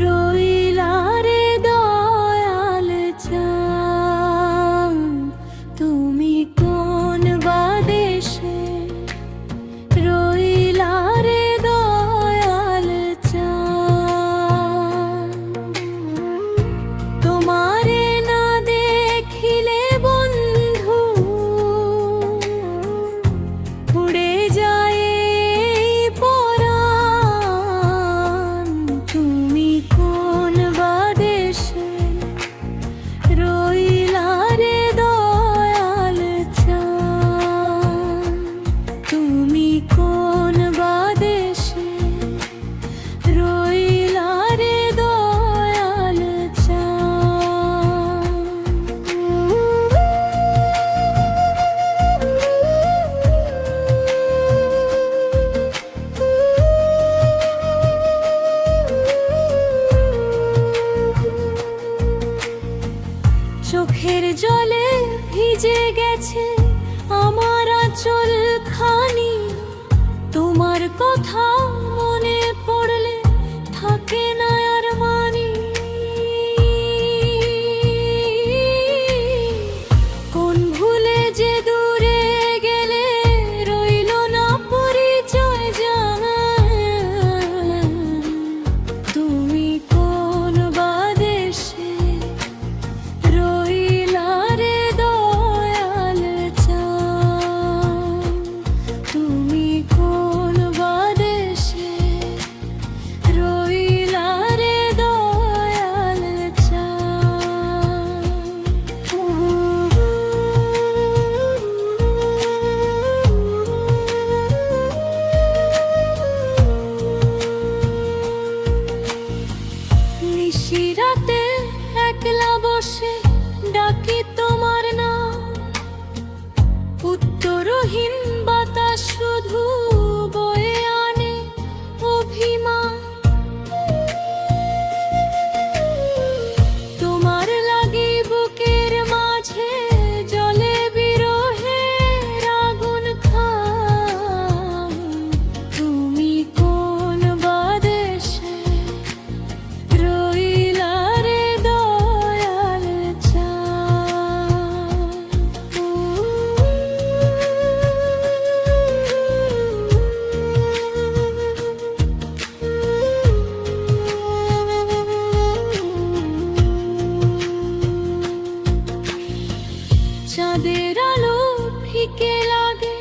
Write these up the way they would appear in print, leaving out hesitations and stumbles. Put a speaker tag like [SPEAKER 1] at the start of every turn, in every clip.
[SPEAKER 1] রইলা রে দয়াল চাঁদ, তুমি কোন বা দেশে? রইলা রে দয়াল চাঁদ, তোমারে না দেখিলে বন্ধু উড়ে যায় এই পরাণ। তুমি কোন বা দেশে? রইলা রে দয়াল চাঁদ, তুমি কোন বা দেশে? রইলা রে দয়াল চাঁদ। চোখের জলে ভিজে গেছে আমার আঁচল খানি, তোমার কথা মনে পড়লে থাকে না আর মানি। কোন ভুলে যে দূরে গেলে রইল না পরিচয় জানা। তুমি কোন বা দেশে? রইলা রে দয়াল চাঁদ, তুমি কোন বা দেশে? রইলা রে দয়াল চাঁদ। নিশিরাতে একলা বসে ডাকি তোমার নাম, উত্তরহীন বাতাস শুধু বয়ে আনে অভিমান। তোমার লাগি বুকের মাঝে জলে বিরহের আগুন খাম। তুমি কোন বা দেশে? রইলা রে দয়াল চাঁদ। চাঁদের আলো ফিকে লাগে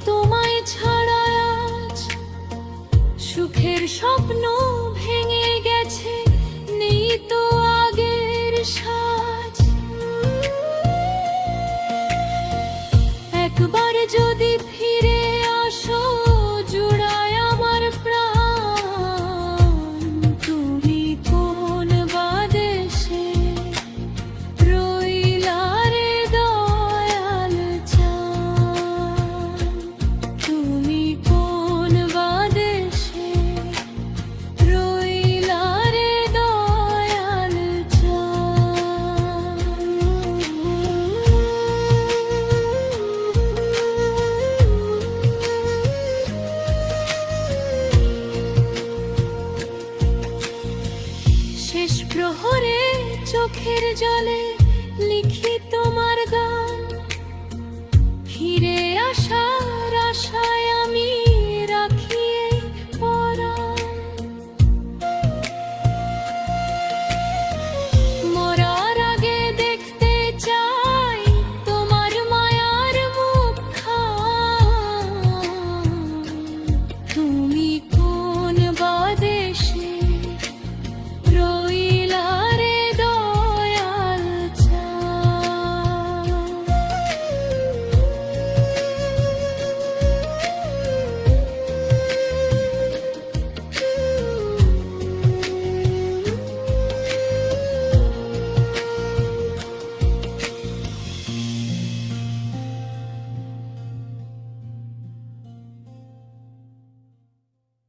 [SPEAKER 1] তোমায় ছাড়া আজ, সুখের স্বপ্ন ভেঙে গেছে নেই তো আগের সাজ। একবার যদি ফিরে আসো জুড়ায় আমার প্রাণ। তুমি কোন বা দেশে? রইলা রে দয়াল চাঁদ, তুমি কোন বা দেশে? রইলা রে দয়াল চাঁদ। শেষ প্রহরে চোখের জলে লিখি তোমার গান, ফিরে আসার আশায়